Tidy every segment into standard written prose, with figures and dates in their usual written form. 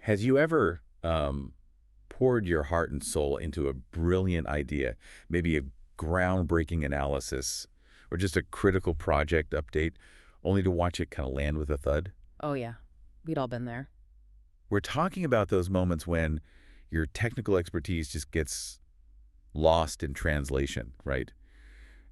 Has you ever poured your heart and soul into a brilliant idea, maybe a groundbreaking analysis, or just a critical project update, only to watch it kind of land with a thud? Oh, yeah. We'd all been there. We're talking about those moments when your technical expertise just gets lost in translation, right?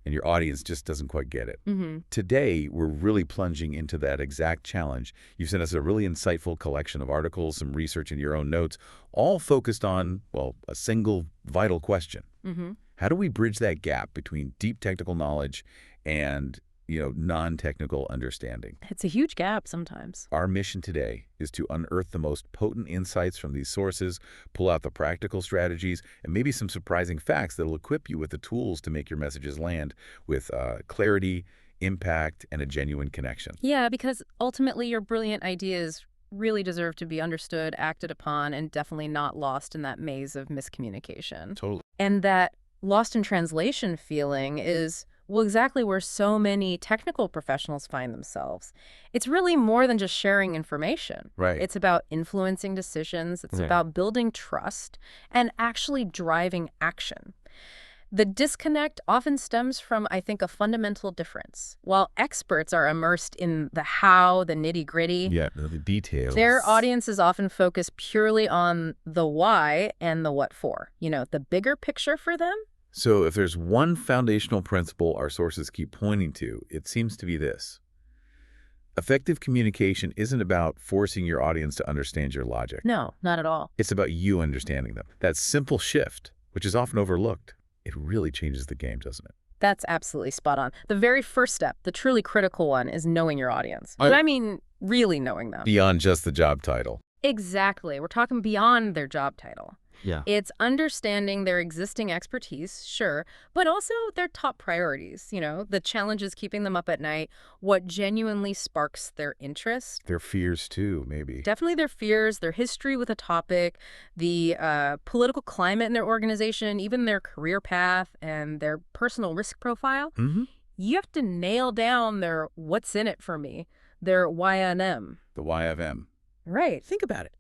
And your audience just doesn't quite get it. Mm-hmm. Today, we're really plunging into that exact challenge. You've sent us a really insightful collection of articles, some research in your own notes, all focused on, well, a single vital question. Mm-hmm. How do we bridge that gap between deep technical knowledge and, non-technical understanding? It's a huge gap sometimes. Our mission today is to unearth the most potent insights from these sources, pull out the practical strategies, and maybe some surprising facts that will equip you with the tools to make your messages land with clarity, impact, and a genuine connection. Yeah, because ultimately your brilliant ideas really deserve to be understood, acted upon, and definitely not lost in that maze of miscommunication. Totally. And that lost in translation feeling is, well, exactly where so many technical professionals find themselves. It's really more than just sharing information. Right. It's about influencing decisions. It's Yeah. about building trust and actually driving action. The disconnect often stems from, I think, a fundamental difference. While experts are immersed in the how, the nitty-gritty, Yeah, the details. their audiences often focus purely on the why and the what for. The bigger picture for them. So if there's one foundational principle our sources keep pointing to, it seems to be this. Effective communication isn't about forcing your audience to understand your logic. No, not at all. It's about you understanding them. That simple shift, which is often overlooked, it really changes the game, doesn't it? That's absolutely spot on. The very first step, the truly critical one, is knowing your audience. But I mean, really knowing them. Beyond just the job title. Exactly. We're talking beyond their job title. Yeah. It's understanding their existing expertise, sure, but also their top priorities, the challenges keeping them up at night, what genuinely sparks their interest. Their fears too, maybe. Definitely their fears, their history with a topic, the political climate in their organization, even their career path and their personal risk profile. Mm-hmm. You have to nail down their what's in it for me, their YNM. The YFM. Right. Think about it.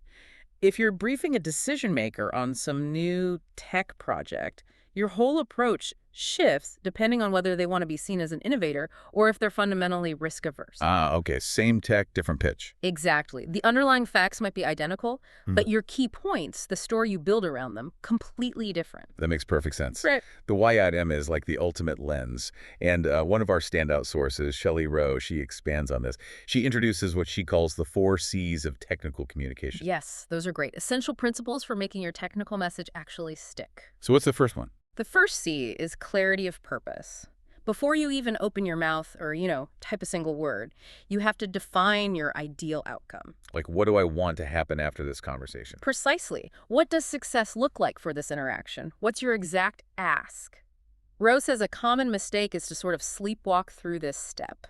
If you're briefing a decision maker on some new tech project, your whole approach shifts depending on whether they want to be seen as an innovator or if they're fundamentally risk averse. Ah, okay. Same tech, different pitch. Exactly. The underlying facts might be identical, but your key points, the story you build around them, completely different. That makes perfect sense. Right. The YIM is like the ultimate lens. And one of our standout sources, Shelley Rowe, she expands on this. She introduces what she calls the 4 C's of technical communication. Yes, those are great. Essential principles for making your technical message actually stick. So what's the first one? The first C is clarity of purpose. Before you even open your mouth or, type a single word, you have to define your ideal outcome. Like, what do I want to happen after this conversation? Precisely. What does success look like for this interaction? What's your exact ask? Rowe says a common mistake is to sort of sleepwalk through this step.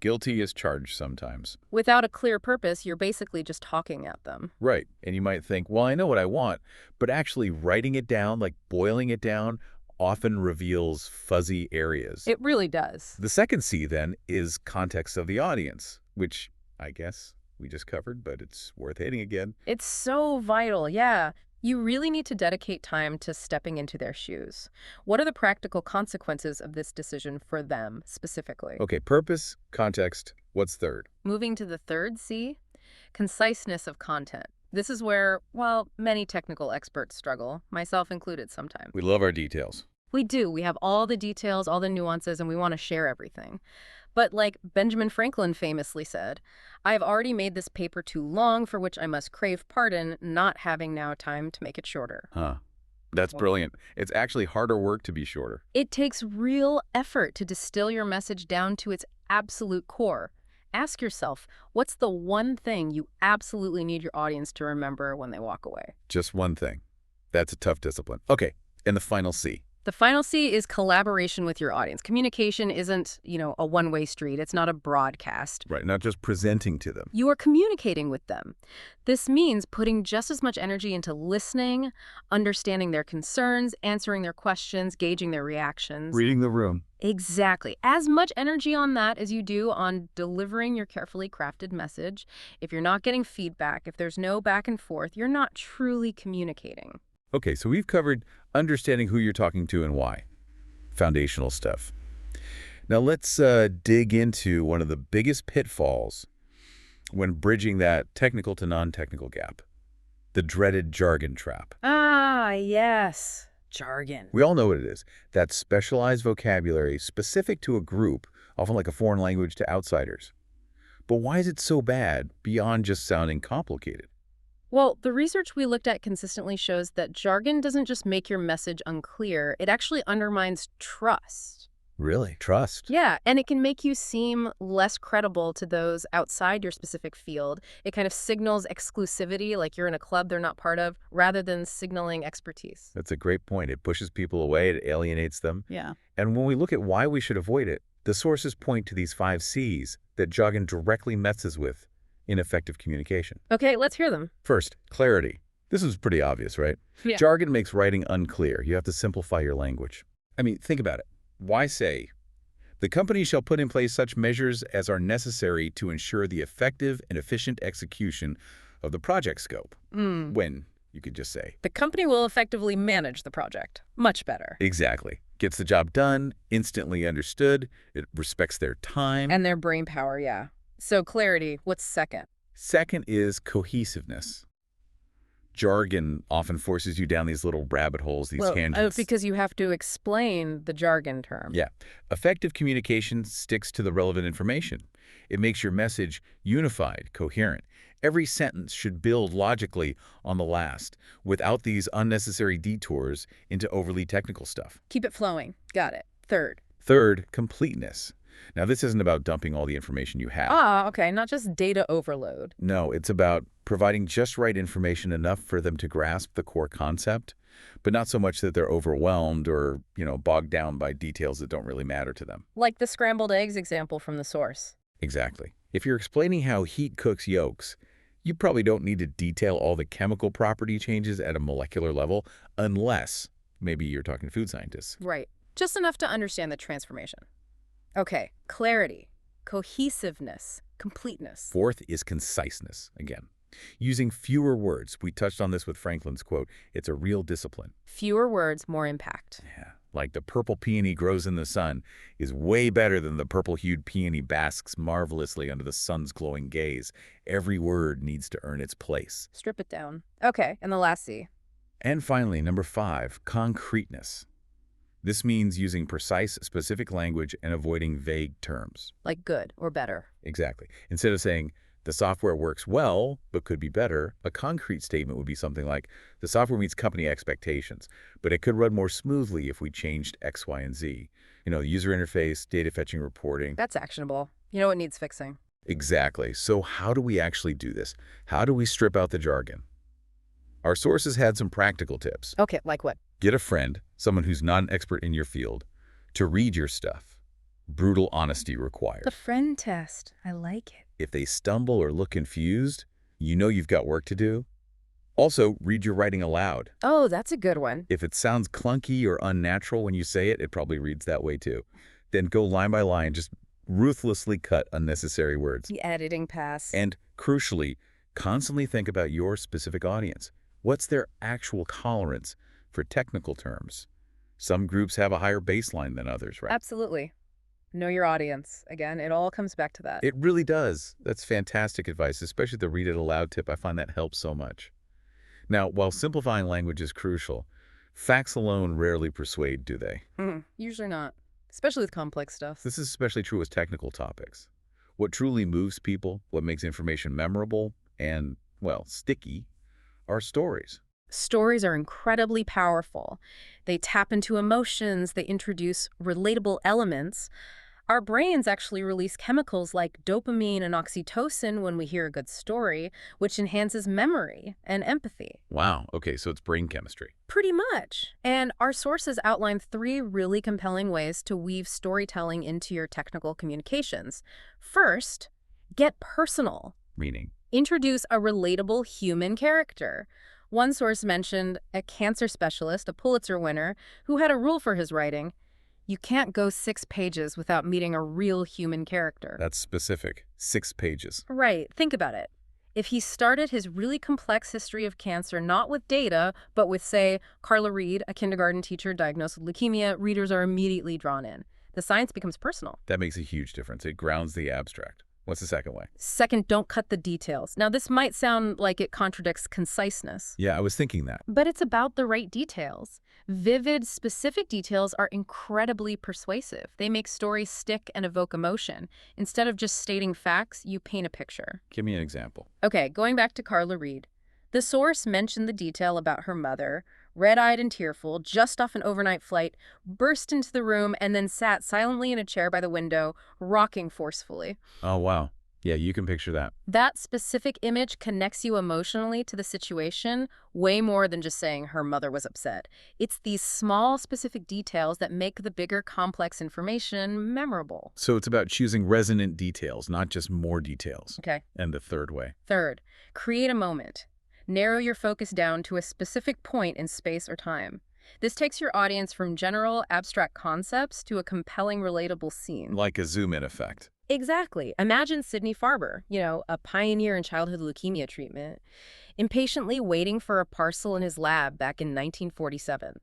Guilty as charged sometimes. Without a clear purpose, you're basically just talking at them. Right. And you might think, well, I know what I want, but actually writing it down, like boiling it down, often reveals fuzzy areas. It really does. The second C, then, is context of the audience, which I guess we just covered, but it's worth hitting again. It's so vital, yeah. You really need to dedicate time to stepping into their shoes. What are the practical consequences of this decision for them specifically? Okay, purpose, context, what's third? Moving to the third C, conciseness of content. This is where, well, many technical experts struggle, myself included sometimes. We love our details. We do. We have all the details, all the nuances, and we want to share everything. But like Benjamin Franklin famously said, I have already made this paper too long, for which I must crave pardon, not having now time to make it shorter. Huh. That's brilliant. It's actually harder work to be shorter. It takes real effort to distill your message down to its absolute core. Ask yourself, what's the one thing you absolutely need your audience to remember when they walk away? Just one thing. That's a tough discipline. Okay, and the final C, The final C is collaboration with your audience. Communication isn't, a one-way street. It's not a broadcast. Right, not just presenting to them. You are communicating with them. This means putting just as much energy into listening, understanding their concerns, answering their questions, gauging their reactions. Reading the room. Exactly. As much energy on that as you do on delivering your carefully crafted message. If you're not getting feedback, if there's no back and forth, you're not truly communicating. Okay, so we've covered understanding who you're talking to and why. Foundational stuff. Now let's dig into one of the biggest pitfalls when bridging that technical to non-technical gap. The dreaded jargon trap. Ah, yes. Jargon. We all know what it is. That specialized vocabulary specific to a group, often like a foreign language to outsiders. But why is it so bad beyond just sounding complicated? Well, the research we looked at consistently shows that jargon doesn't just make your message unclear, it actually undermines trust. Really? Trust? Yeah, and it can make you seem less credible to those outside your specific field. It kind of signals exclusivity, like you're in a club they're not part of, rather than signaling expertise. That's a great point. It pushes people away, it alienates them. Yeah. And when we look at why we should avoid it, the sources point to these 5 C's that jargon directly messes with in effective communication. Okay, let's hear them. First, clarity. This is pretty obvious, right? Yeah. Jargon makes writing unclear. You have to simplify your language. I mean, think about it. Why say, the company shall put in place such measures as are necessary to ensure the effective and efficient execution of the project scope? When you could just say, The company will effectively manage the project. Much better. exactly. Gets the job done, instantly understood, it respects their time. And their brain power, yeah. So clarity, what's second? Second is cohesiveness. Jargon often forces you down these little rabbit holes, these tangents. Because you have to explain the jargon term. Yeah. Effective communication sticks to the relevant information. It makes your message unified, coherent. Every sentence should build logically on the last, without these unnecessary detours into overly technical stuff. Keep it flowing. Got it. Third. Third, completeness. Now, this isn't about dumping all the information you have. Ah, okay. Not just data overload. No, it's about providing just right information, enough for them to grasp the core concept, but not so much that they're overwhelmed or, bogged down by details that don't really matter to them. Like the scrambled eggs example from the source. Exactly. If you're explaining how heat cooks yolks, you probably don't need to detail all the chemical property changes at a molecular level, unless maybe you're talking to food scientists. Right. Just enough to understand the transformation. Okay. Clarity, cohesiveness, completeness. Fourth is conciseness, again. Using fewer words. We touched on this with Franklin's quote, it's a real discipline. Fewer words, more impact. Yeah. Like the purple peony grows in the sun is way better than the purple-hued peony basks marvelously under the sun's glowing gaze. Every word needs to earn its place. Strip it down. Okay. And the last C. And finally, number 5, concreteness. This means using precise, specific language and avoiding vague terms. Like good or better. Exactly. Instead of saying, the software works well, but could be better, a concrete statement would be something like, the software meets company expectations, but it could run more smoothly if we changed X, Y, and Z. User interface, data fetching, reporting. That's actionable. You know what needs fixing? Exactly. So how do we actually do this? How do we strip out the jargon? Our sources had some practical tips. Okay, like what? Get a friend, someone who's not an expert in your field, to read your stuff. Brutal honesty required. The friend test. I like it. If they stumble or look confused, you know you've got work to do. Also, read your writing aloud. Oh, that's a good one. If it sounds clunky or unnatural when you say it, it probably reads that way too. Then go line by line, just ruthlessly cut unnecessary words. The editing pass. And crucially, constantly think about your specific audience. What's their actual tolerance for technical terms? Some groups have a higher baseline than others, right? Absolutely. Know your audience. Again, it all comes back to that. It really does. That's fantastic advice, especially the read it aloud tip. I find that helps so much. Now, while simplifying language is crucial, facts alone rarely persuade, do they? Usually not, especially with complex stuff. This is especially true with technical topics. What truly moves people, what makes information memorable and, well, sticky, are stories. Stories are incredibly powerful. They tap into emotions, they introduce relatable elements. Our brains actually release chemicals like dopamine and oxytocin when we hear a good story, which enhances memory and empathy. Wow. Okay, so it's brain chemistry. Pretty much. And our sources outline 3 really compelling ways to weave storytelling into your technical communications. First, get personal. Meaning? Introduce a relatable human character. One source mentioned a cancer specialist, a Pulitzer winner, who had a rule for his writing. You can't go 6 pages without meeting a real human character. That's specific. 6 pages. Right. Think about it. If he started his really complex history of cancer not with data, but with, say, Carla Reed, a kindergarten teacher diagnosed with leukemia, readers are immediately drawn in. The science becomes personal. That makes a huge difference. It grounds the abstract. What's the second way? Second, don't cut the details. Now, this might sound like it contradicts conciseness, Yeah, I was thinking that. but it's about the right details. Vivid, specific details are incredibly persuasive. They make stories stick and evoke emotion. Instead of just stating facts, you paint a picture. Give me an example. Okay, going back to Carla Reed. The source mentioned the detail about her mother, red-eyed and tearful, just off an overnight flight, burst into the room and then sat silently in a chair by the window, rocking forcefully. Oh, wow. Yeah, you can picture that. That specific image connects you emotionally to the situation way more than just saying her mother was upset. It's these small, specific details that make the bigger, complex information memorable. So it's about choosing resonant details, not just more details. Okay. And the third way. Third, create a moment. Narrow your focus down to a specific point in space or time. This takes your audience from general, abstract concepts to a compelling, relatable scene. Like a zoom-in effect. Exactly. Imagine Sidney Farber, a pioneer in childhood leukemia treatment, impatiently waiting for a parcel in his lab back in 1947.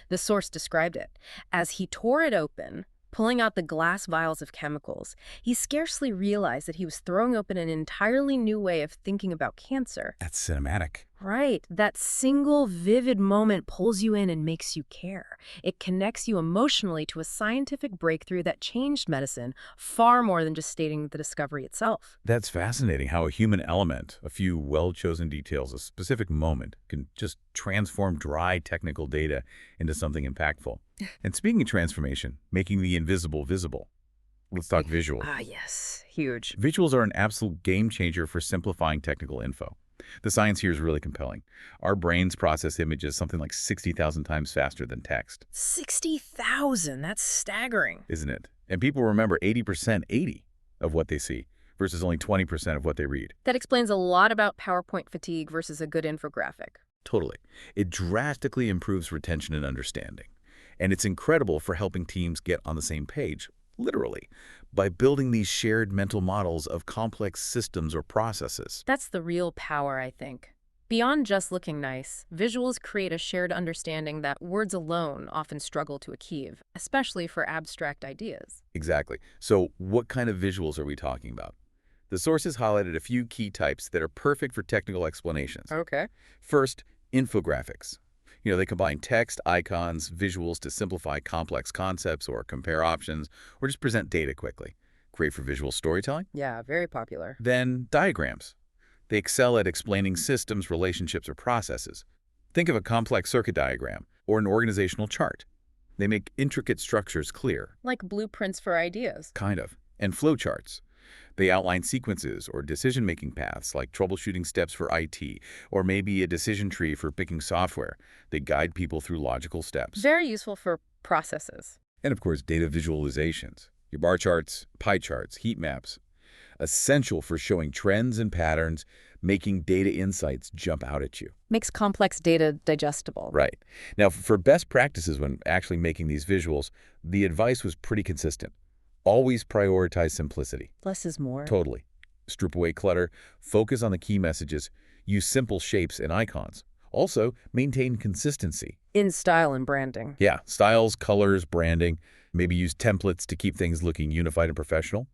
The source described it as he tore it open, pulling out the glass vials of chemicals. He scarcely realized that he was throwing open an entirely new way of thinking about cancer. That's cinematic. Right. That single vivid moment pulls you in and makes you care. It connects you emotionally to a scientific breakthrough that changed medicine far more than just stating the discovery itself. That's fascinating how a human element, a few well-chosen details, a specific moment, can just transform dry technical data into something impactful. And speaking of transformation, making the invisible visible. Let's talk visuals. Ah, yes. Huge. Visuals are an absolute game changer for simplifying technical info. The science here is really compelling. Our brains process images something like 60,000 times faster than text. 60,000. That's staggering. Isn't it? And people remember 80% of what they see versus only 20% of what they read. That explains a lot about PowerPoint fatigue versus a good infographic. Totally. It drastically improves retention and understanding. And it's incredible for helping teams get on the same page, literally, by building these shared mental models of complex systems or processes. That's the real power, I think. Beyond just looking nice, visuals create a shared understanding that words alone often struggle to achieve, especially for abstract ideas. Exactly. So what kind of visuals are we talking about? The sources highlighted a few key types that are perfect for technical explanations. Okay. First, infographics. They combine text, icons, visuals to simplify complex concepts or compare options or just present data quickly. Great for visual storytelling. Yeah, very popular. Then diagrams. They excel at explaining systems, relationships, or processes. Think of a complex circuit diagram or an organizational chart. They make intricate structures clear. Like blueprints for ideas. Kind of. And flowcharts. They outline sequences or decision-making paths like troubleshooting steps for IT or maybe a decision tree for picking software. They guide people through logical steps. Very useful for processes. And of course, data visualizations. Your bar charts, pie charts, heat maps. Essential for showing trends and patterns, making data insights jump out at you. Makes complex data digestible. Right. Now, for best practices when actually making these visuals, the advice was pretty consistent. Always prioritize simplicity. Less is more. Totally. Strip away clutter, focus on the key messages, use simple shapes and icons. Also, maintain consistency. In style and branding. Yeah, styles, colors, branding. Maybe use templates to keep things looking unified and professional.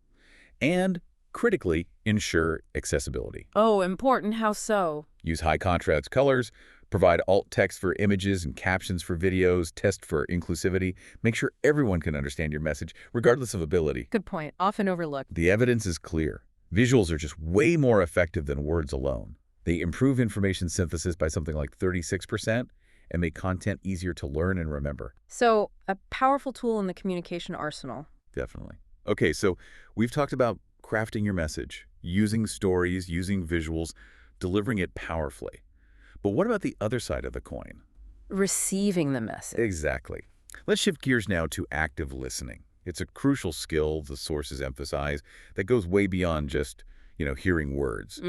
And, critically, ensure accessibility. Oh, important. How so? Use high contrast colors, provide alt text for images and captions for videos, test for inclusivity. Make sure everyone can understand your message, regardless of ability. Good point. Often overlooked. The evidence is clear. Visuals are just way more effective than words alone. They improve information synthesis by something like 36% and make content easier to learn and remember. So, a powerful tool in the communication arsenal. Definitely. Okay, so we've talked about crafting your message, using stories, using visuals, delivering it powerfully. But what about the other side of the coin? Receiving the message. Exactly. Let's shift gears now to active listening. It's a crucial skill, the sources emphasize, that goes way beyond just, hearing words.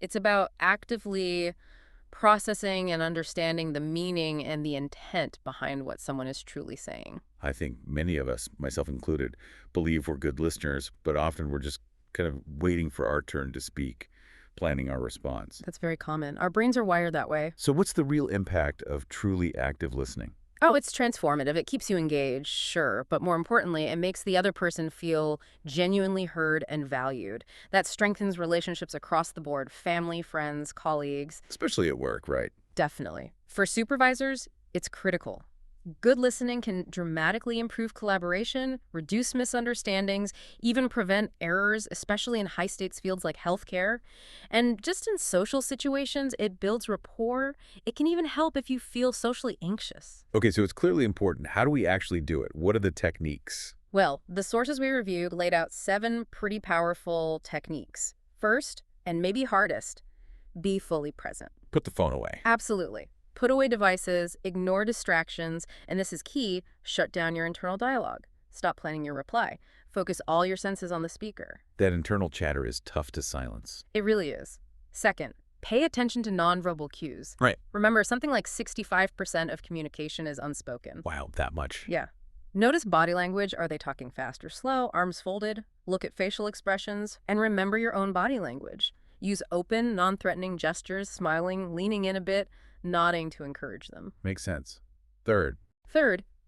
It's about actively processing and understanding the meaning and the intent behind what someone is truly saying. I think many of us, myself included, believe we're good listeners, but often we're just kind of waiting for our turn to speak, planning our response. That's very common. Our brains are wired that way. So what's the real impact of truly active listening? Oh, it's transformative. It keeps you engaged, sure, but more importantly, it makes the other person feel genuinely heard and valued. That strengthens relationships across the board, family, friends, colleagues. Especially at work, right? Definitely. For supervisors, it's critical. Good listening can dramatically improve collaboration, reduce misunderstandings, even prevent errors, especially in high-stakes fields like healthcare. And just in social situations, it builds rapport. It can even help if you feel socially anxious. Okay, so it's clearly important. How do we actually do it? What are the techniques? Well, the sources we reviewed laid out 7 pretty powerful techniques. First, and maybe hardest, be fully present. Put the phone away. Absolutely. Put away devices, ignore distractions, and this is key, shut down your internal dialogue. Stop planning your reply. Focus all your senses on the speaker. That internal chatter is tough to silence. It really is. Second, pay attention to nonverbal cues. Right. Remember, something like 65% of communication is unspoken. Wow, that much. Yeah. Notice body language. Are they talking fast or slow? Arms folded? Look at facial expressions. And remember your own body language. Use open, non-threatening gestures, smiling, leaning in a bit, nodding to encourage them. Makes sense. Third,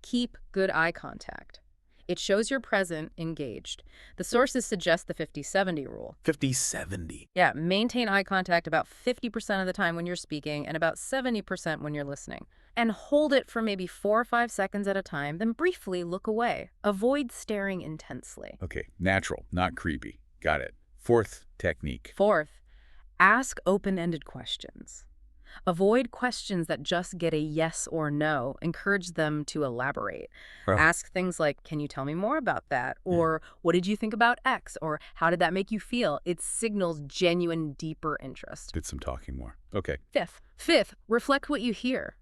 Keep good eye contact. It shows you're present, engaged. The sources suggest the 50-70 rule. 50-70. Yeah, maintain eye contact about 50% of the time when you're speaking and about 70% when you're listening. And hold it for maybe 4 or 5 seconds at a time, then briefly look away. Avoid staring intensely. Okay, natural, not creepy. Got it. Fourth technique. Fourth, ask open-ended questions. Avoid questions that just get a yes or no. Encourage them to elaborate. Oh. Ask things like, can you tell me more about that? Or what did you think about X? Or how did that make you feel? It signals genuine, deeper interest. Did some talking more. Okay. Fifth, reflect what you hear.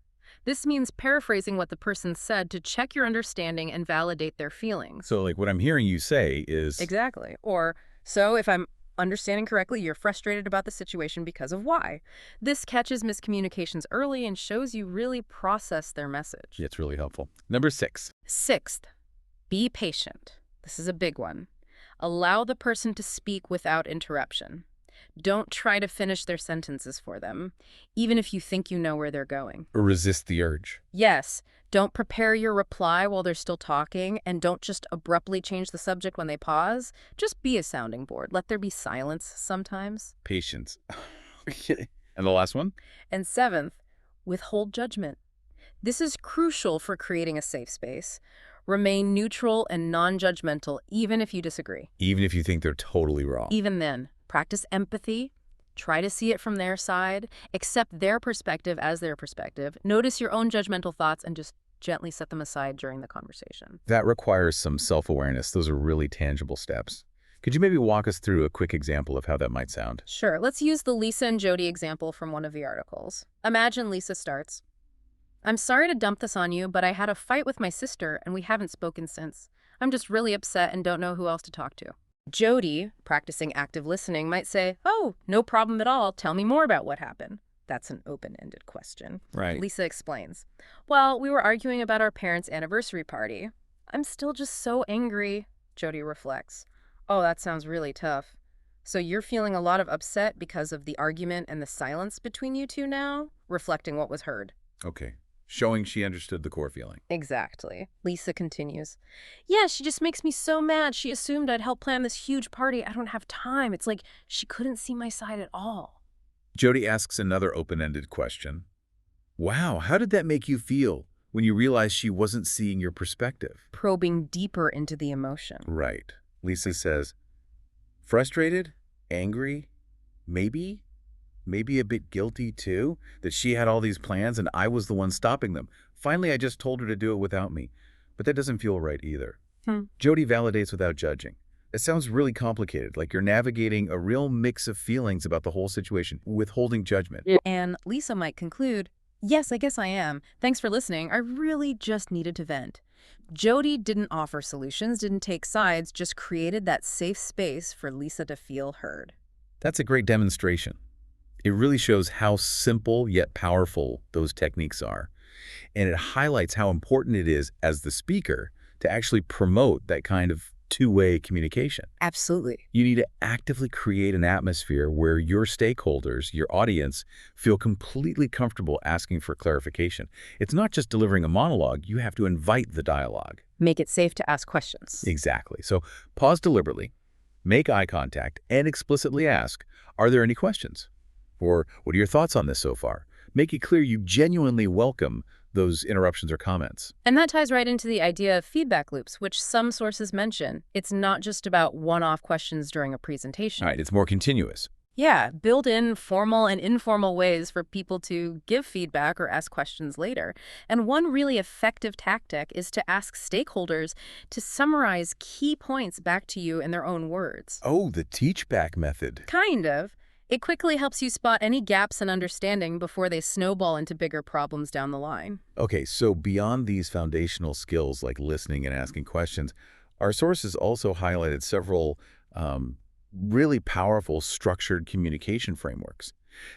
This means paraphrasing what the person said to check your understanding and validate their feelings. So, like, what I'm hearing you say is... Exactly. Or, so if I'm understanding correctly, you're frustrated about the situation because of why. This catches miscommunications early and shows you really process their message. Yeah, it's really helpful. Number 6. Sixth, be patient. This is a big one. Allow the person to speak without interruption. Don't try to finish their sentences for them, even if you think you know where they're going. Or resist the urge. Yes, don't prepare your reply while they're still talking, and don't just abruptly change the subject when they pause. Just be a sounding board. Let there be silence sometimes. Patience. And the last one? And seventh, withhold judgment. This is crucial for creating a safe space. Remain neutral and non-judgmental, even if you disagree. Even if you think they're totally wrong. Even then, practice empathy. Try to see it from their side. Accept their perspective as their perspective. Notice your own judgmental thoughts and just gently set them aside during the conversation. That requires some self-awareness. Those are really tangible steps. Could you maybe walk us through a quick example of how that might sound? Sure. Let's use the Lisa and Jody example from one of the articles. Imagine Lisa starts, I'm sorry to dump this on you, but I had a fight with my sister and we haven't spoken since. I'm just really upset and don't know who else to talk to. Jody, practicing active listening, might say, oh, no problem at all. Tell me more about what happened. That's an open-ended question. Right. Lisa explains, well, we were arguing about our parents' anniversary party. I'm still just so angry, Jody reflects. Oh, that sounds really tough. So you're feeling a lot of upset because of the argument and the silence between you two now? Reflecting what was heard. Okay. Showing she understood the core feeling. Exactly. Lisa continues. Yeah, she just makes me so mad. She assumed I'd help plan this huge party. I don't have time. It's like she couldn't see my side at all. Jody asks another open-ended question. Wow, how did that make you feel when you realized she wasn't seeing your perspective? Probing deeper into the emotion. Right. Lisa says, frustrated, angry, maybe a bit guilty too, that she had all these plans and I was the one stopping them. Finally, I just told her to do it without me. But that doesn't feel right either. Jody validates without judging. It sounds really complicated, like you're navigating a real mix of feelings about the whole situation, withholding judgment. Yeah. And Lisa might conclude, yes, I guess I am. Thanks for listening. I really just needed to vent. Jody didn't offer solutions, didn't take sides, just created that safe space for Lisa to feel heard. That's a great demonstration. It really shows how simple yet powerful those techniques are. And it highlights how important it is as the speaker to actually promote that kind of two-way communication. Absolutely. You need to actively create an atmosphere where your stakeholders, your audience, feel completely comfortable asking for clarification. It's not just delivering a monologue, you have to invite the dialogue. Make it safe to ask questions. Exactly. So pause deliberately, make eye contact, and explicitly ask, are there any questions? Or what are your thoughts on this so far? Make it clear you genuinely welcome those interruptions or comments. And that ties right into the idea of feedback loops, which some sources mention. It's not just about one-off questions during a presentation. All right, it's more continuous. Yeah, build in formal and informal ways for people to give feedback or ask questions later. And one really effective tactic is to ask stakeholders to summarize key points back to you in their own words. Oh, the teach-back method. Kind of. It quickly helps you spot any gaps in understanding before they snowball into bigger problems down the line. Okay, so beyond these foundational skills like listening and asking questions, our sources also highlighted several really powerful structured communication frameworks.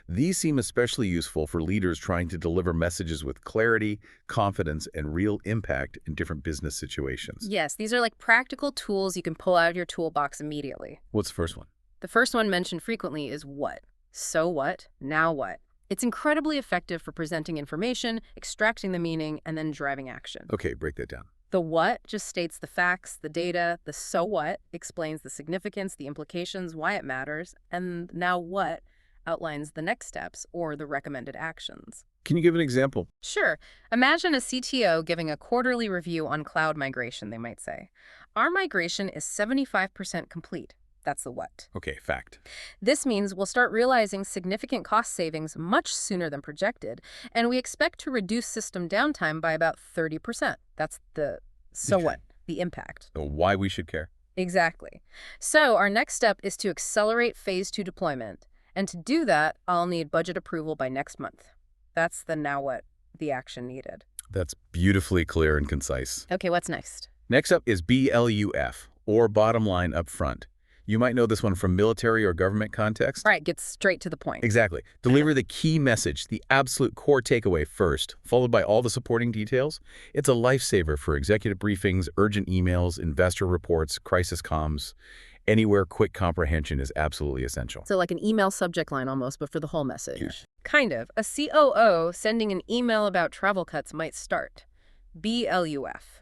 These seem especially useful for leaders trying to deliver messages with clarity, confidence, and real impact in different business situations. Yes, these are like practical tools you can pull out of your toolbox immediately. What's the first one? The first one mentioned frequently is what. So what? Now what? It's incredibly effective for presenting information, extracting the meaning, and then driving action. Okay, break that down. The what just states the facts, the data. The so what explains the significance, the implications, why it matters. And now what outlines the next steps or the recommended actions. Can you give an example? Sure. Imagine a CTO giving a quarterly review on cloud migration, they might say. Our migration is 75% complete. That's the what. Okay, fact. This means we'll start realizing significant cost savings much sooner than projected, and we expect to reduce system downtime by about 30%. That's the so Okay. what, the impact. So why we should care? Exactly. So our next step is to accelerate phase 2 deployment. And to do that, I'll need budget approval by next month. That's the now what, the action needed. That's beautifully clear and concise. Okay, what's next? Next up is BLUF, or bottom line up front. You might know this one from military or government context. All right, get straight to the point. Exactly. Deliver the key message, the absolute core takeaway first, followed by all the supporting details. It's a lifesaver for executive briefings, urgent emails, investor reports, crisis comms. Anywhere quick comprehension is absolutely essential. So like an email subject line almost, but for the whole message. Yeah. Kind of. A COO sending an email about travel cuts might start. BLUF.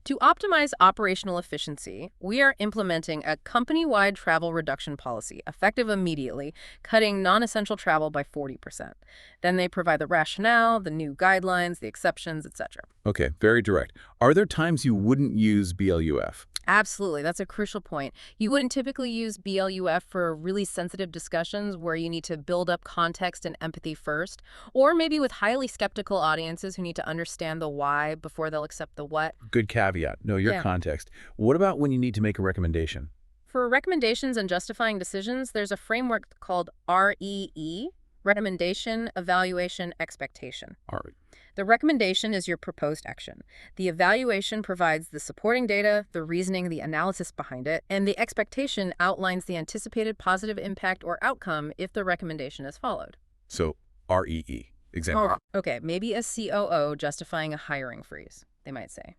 To optimize operational efficiency, we are implementing a company-wide travel reduction policy, effective immediately, cutting non-essential travel by 40%. Then they provide the rationale, the new guidelines, the exceptions, etc. Okay, very direct. Are there times you wouldn't use BLUF? Absolutely. That's a crucial point. You wouldn't typically use BLUF for really sensitive discussions where you need to build up context and empathy first, or maybe with highly skeptical audiences who need to understand the why before they'll accept the what. Good caveat. Know your context. What about when you need to make a recommendation? For recommendations and justifying decisions, there's a framework called REE, Recommendation, Evaluation, Expectation. All right. The recommendation is your proposed action. The evaluation provides the supporting data, the reasoning, the analysis behind it, and the expectation outlines the anticipated positive impact or outcome if the recommendation is followed. So, REE. Example. Okay, maybe a COO justifying a hiring freeze, they might say.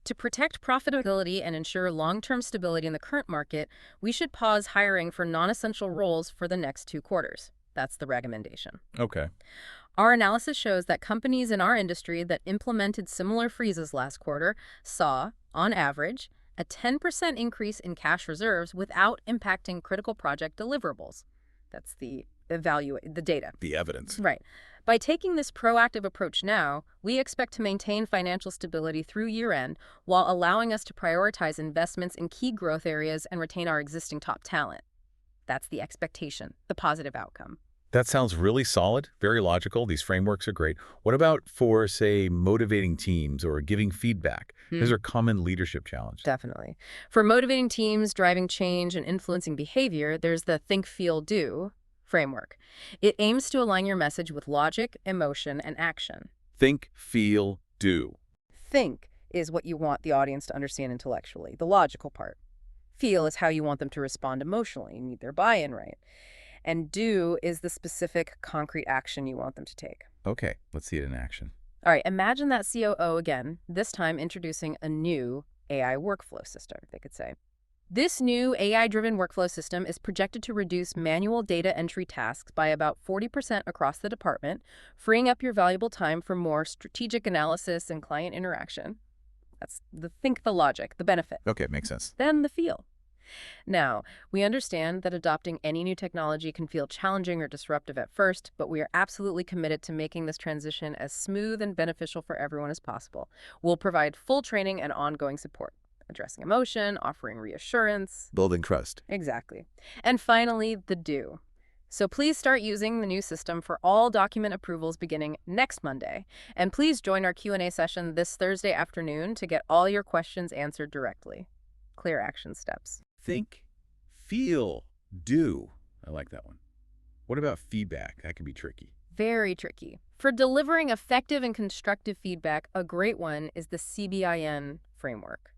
To protect profitability and ensure long-term stability in the current market, we should pause hiring for non-essential roles for the next 2 quarters. That's the recommendation. Okay. Our analysis shows that companies in our industry that implemented similar freezes last quarter saw, on average, a 10% increase in cash reserves without impacting critical project deliverables. That's the data. The evidence. Right. By taking this proactive approach now, we expect to maintain financial stability through year-end while allowing us to prioritize investments in key growth areas and retain our existing top talent. That's the expectation, the positive outcome. That sounds really solid, very logical. These frameworks are great. What about for, say, motivating teams or giving feedback? Those Hmm. are common leadership challenges. Definitely. For motivating teams, driving change, and influencing behavior, there's the think, feel, do framework. It aims to align your message with logic, emotion, and action. Think, feel, do. Think is what you want the audience to understand intellectually, the logical part. Feel is how you want them to respond emotionally. You need their buy-in, right? And do is the specific, concrete action you want them to take. Okay, let's see it in action. All right, imagine that COO again, this time introducing a new AI workflow system, they could say. This new AI-driven workflow system is projected to reduce manual data entry tasks by about 40% across the department, freeing up your valuable time for more strategic analysis and client interaction. That's the think, the logic, the benefit. Okay, makes sense. Then the feel. Now, we understand that adopting any new technology can feel challenging or disruptive at first, but we are absolutely committed to making this transition as smooth and beneficial for everyone as possible. We'll provide full training and ongoing support, addressing emotion, offering reassurance. Building trust. Exactly. And finally, the do. So please start using the new system for all document approvals beginning next Monday. And please join our Q&A session this Thursday afternoon to get all your questions answered directly. Clear action steps. Think, feel, do. I like that one. What about feedback? That can be tricky. Very tricky. For delivering effective and constructive feedback, a great one is the CBIN framework.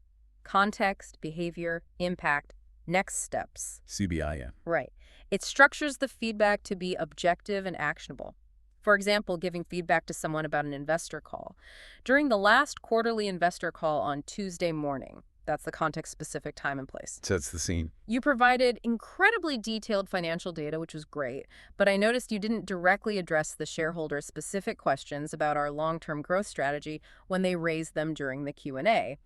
Context, behavior, impact, next steps. CBIN. Right. It structures the feedback to be objective and actionable. For example, giving feedback to someone about an investor call. During the last quarterly investor call on Tuesday morning, that's the context-specific time and place. Sets the scene. You provided incredibly detailed financial data, which was great, but I noticed you didn't directly address the shareholders' specific questions about our long-term growth strategy when they raised them during the Q&A.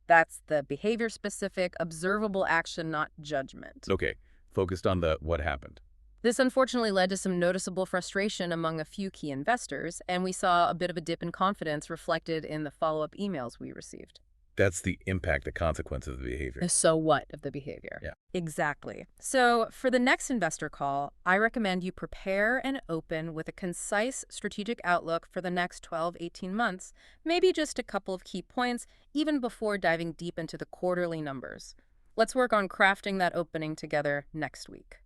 That's the behavior-specific, observable action, not judgment. Okay, focused on the what happened. This unfortunately led to some noticeable frustration among a few key investors, and we saw a bit of a dip in confidence reflected in the follow-up emails we received. That's the impact, the consequence of the behavior. The so what of the behavior. Yeah. Exactly. So for the next investor call, I recommend you prepare and open with a concise strategic outlook for the next 12, 18 months, maybe just a couple of key points, even before diving deep into the quarterly numbers. Let's work on crafting that opening together next week.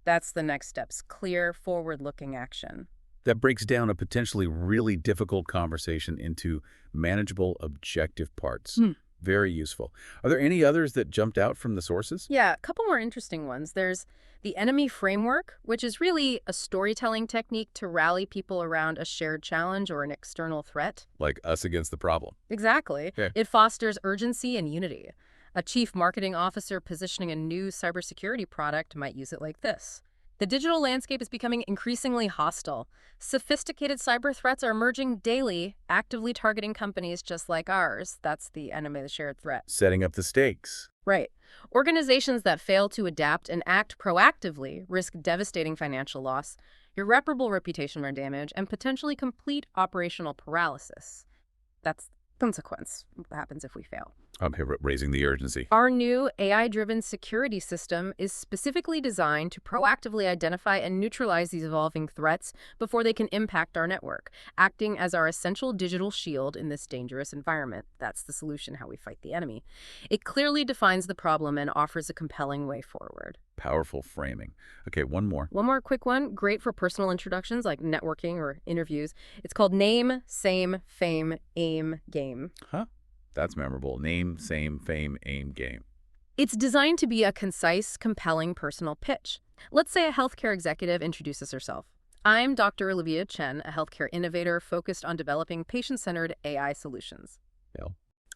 That's the next steps, clear, forward-looking action. That breaks down a potentially really difficult conversation into manageable, objective parts. Very useful. Are there any others that jumped out from the sources? Yeah, a couple more interesting ones. There's the enemy framework, which is really a storytelling technique to rally people around a shared challenge or an external threat. Like us against the problem. Exactly. Yeah. It fosters urgency and unity. A chief marketing officer positioning a new cybersecurity product might use it like this. The digital landscape is becoming increasingly hostile. Sophisticated cyber threats are emerging daily, actively targeting companies just like ours. That's the enemy of the shared threat. Setting up the stakes. Right. Organizations that fail to adapt and act proactively risk devastating financial loss, irreparable reputational damage, and potentially complete operational paralysis. That's the consequence. What happens if we fail? I'm here raising the urgency. Our new AI-driven security system is specifically designed to proactively identify and neutralize these evolving threats before they can impact our network, acting as our essential digital shield in this dangerous environment. That's the solution, how we fight the enemy. It clearly defines the problem and offers a compelling way forward. Powerful framing. Okay, one more. One more quick one, great for personal introductions like networking or interviews. It's called Name, Same, Fame, Aim, Game. Huh? That's memorable. Name, same, fame, aim, game. It's designed to be a concise, compelling personal pitch. Let's say a healthcare executive introduces herself. I'm Dr. Olivia Chen, a healthcare innovator focused on developing patient-centered AI solutions. Yeah.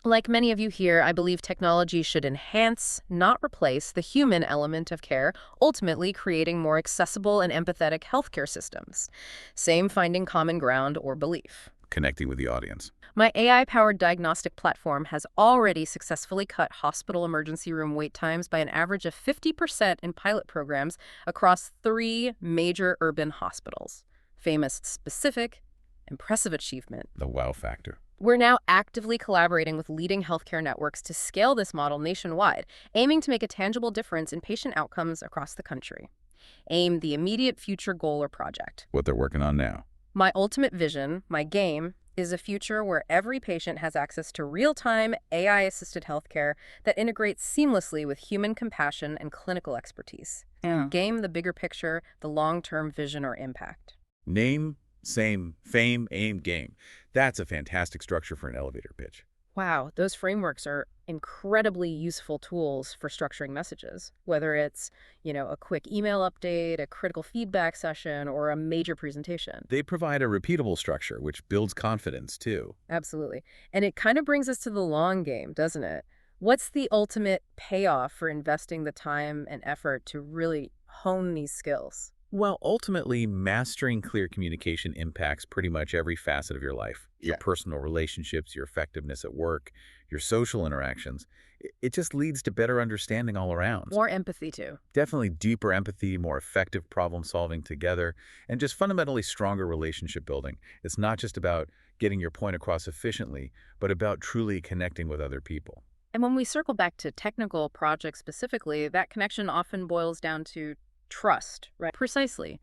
Like many of you here, I believe technology should enhance, not replace, the human element of care, ultimately creating more accessible and empathetic healthcare systems. Same finding common ground or belief. Connecting with the audience. My AI-powered diagnostic platform has already successfully cut hospital emergency room wait times by an average of 50% in pilot programs across 3 major urban hospitals. Famous, specific, impressive achievement. The wow factor. We're now actively collaborating with leading healthcare networks to scale this model nationwide, aiming to make a tangible difference in patient outcomes across the country. Aim the immediate future goal or project. What they're working on now. My ultimate vision, my game, is a future where every patient has access to real-time, AI-assisted healthcare that integrates seamlessly with human compassion and clinical expertise. Yeah. Game the bigger picture, the long-term vision or impact. Name, same, fame, aim, game. That's a fantastic structure for an elevator pitch. Wow, those frameworks are incredibly useful tools for structuring messages, whether it's, a quick email update, a critical feedback session, or a major presentation. They provide a repeatable structure, which builds confidence, too. Absolutely. And it kind of brings us to the long game, doesn't it? What's the ultimate payoff for investing the time and effort to really hone these skills? Well, ultimately, mastering clear communication impacts pretty much every facet of your life. Your Yeah. personal relationships, your effectiveness at work, your social interactions. It just leads to better understanding all around. More empathy, too. Definitely deeper empathy, more effective problem solving together, and just fundamentally stronger relationship building. It's not just about getting your point across efficiently, but about truly connecting with other people. And when we circle back to technical projects specifically, that connection often boils down to trust, right? Precisely.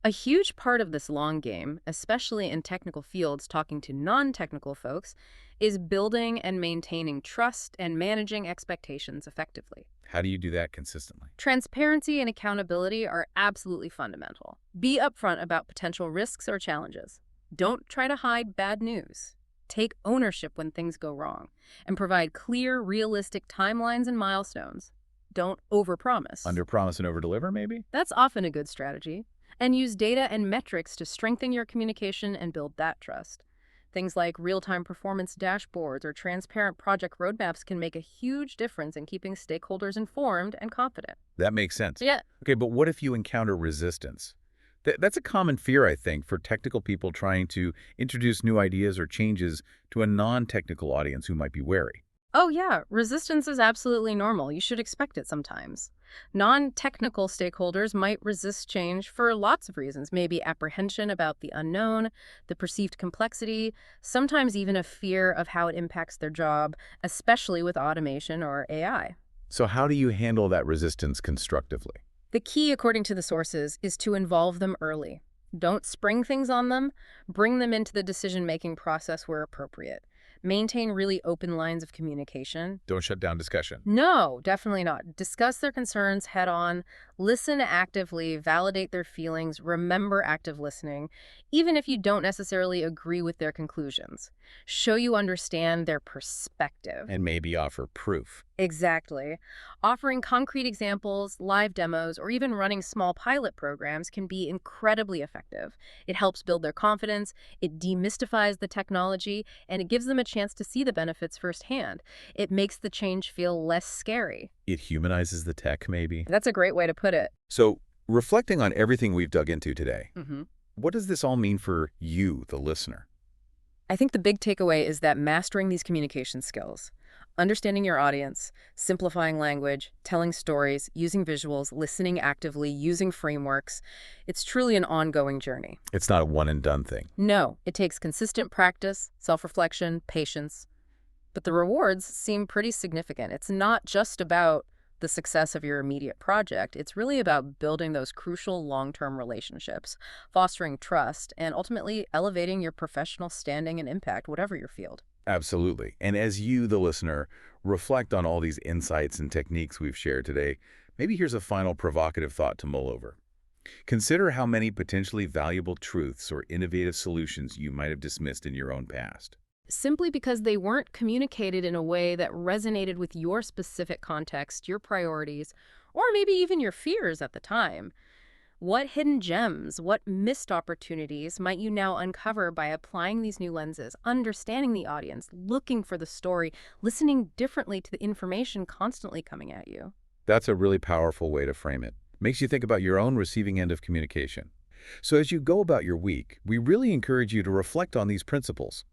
A huge part of this long game, especially in technical fields talking to non-technical folks, is building and maintaining trust and managing expectations effectively. How do you do that consistently? Transparency and accountability are absolutely fundamental. Be upfront about potential risks or challenges. Don't try to hide bad news. Take ownership when things go wrong, and provide clear, realistic timelines and milestones. Don't overpromise. Under promise and over deliver, maybe? That's often a good strategy. And use data and metrics to strengthen your communication and build that trust. Things like real-time performance dashboards or transparent project roadmaps can make a huge difference in keeping stakeholders informed and confident. That makes sense. Yeah. Okay, but what if you encounter resistance? That's a common fear, I think, for technical people trying to introduce new ideas or changes to a non-technical audience who might be wary. Oh yeah, resistance is absolutely normal. You should expect it sometimes. Non-technical stakeholders might resist change for lots of reasons, maybe apprehension about the unknown, the perceived complexity, sometimes even a fear of how it impacts their job, especially with automation or AI. So how do you handle that resistance constructively? The key, according to the sources, is to involve them early. Don't spring things on them. Bring them into the decision-making process where appropriate. Maintain really open lines of communication. Don't shut down discussion. No, definitely not. Discuss their concerns head on. Listen actively, validate their feelings, remember active listening, even if you don't necessarily agree with their conclusions. Show you understand their perspective. And maybe offer proof. Exactly. Offering concrete examples, live demos, or even running small pilot programs can be incredibly effective. It helps build their confidence, it demystifies the technology, and it gives them a chance to see the benefits firsthand. It makes the change feel less scary. It humanizes the tech, maybe? That's a great way to put it. So, reflecting on everything we've dug into today, Mm-hmm. what does this all mean for you, the listener? I think the big takeaway is that mastering these communication skills, understanding your audience, simplifying language, telling stories, using visuals, listening actively, using frameworks, it's truly an ongoing journey. It's not a one-and-done thing. No, it takes consistent practice, self-reflection, patience, but the rewards seem pretty significant. It's not just about the success of your immediate project. It's really about building those crucial long-term relationships, fostering trust, and ultimately elevating your professional standing and impact, whatever your field. Absolutely. And as you, the listener, reflect on all these insights and techniques we've shared today, maybe here's a final provocative thought to mull over. Consider how many potentially valuable truths or innovative solutions you might have dismissed in your own past. Simply because they weren't communicated in a way that resonated with your specific context, your priorities, or maybe even your fears at the time. What hidden gems, what missed opportunities might you now uncover by applying these new lenses, understanding the audience, looking for the story, listening differently to the information constantly coming at you? That's a really powerful way to frame it. Makes you think about your own receiving end of communication. So as you go about your week, we really encourage you to reflect on these principles.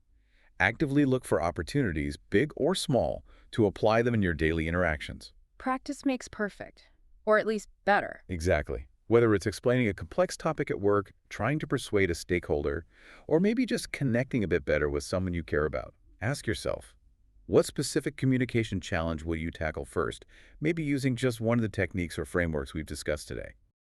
Actively look for opportunities, big or small, to apply them in your daily interactions. Practice makes perfect, or at least better. Exactly. Whether it's explaining a complex topic at work, trying to persuade a stakeholder, or maybe just connecting a bit better with someone you care about, ask yourself, what specific communication challenge will you tackle first, maybe using just one of the techniques or frameworks we've discussed today?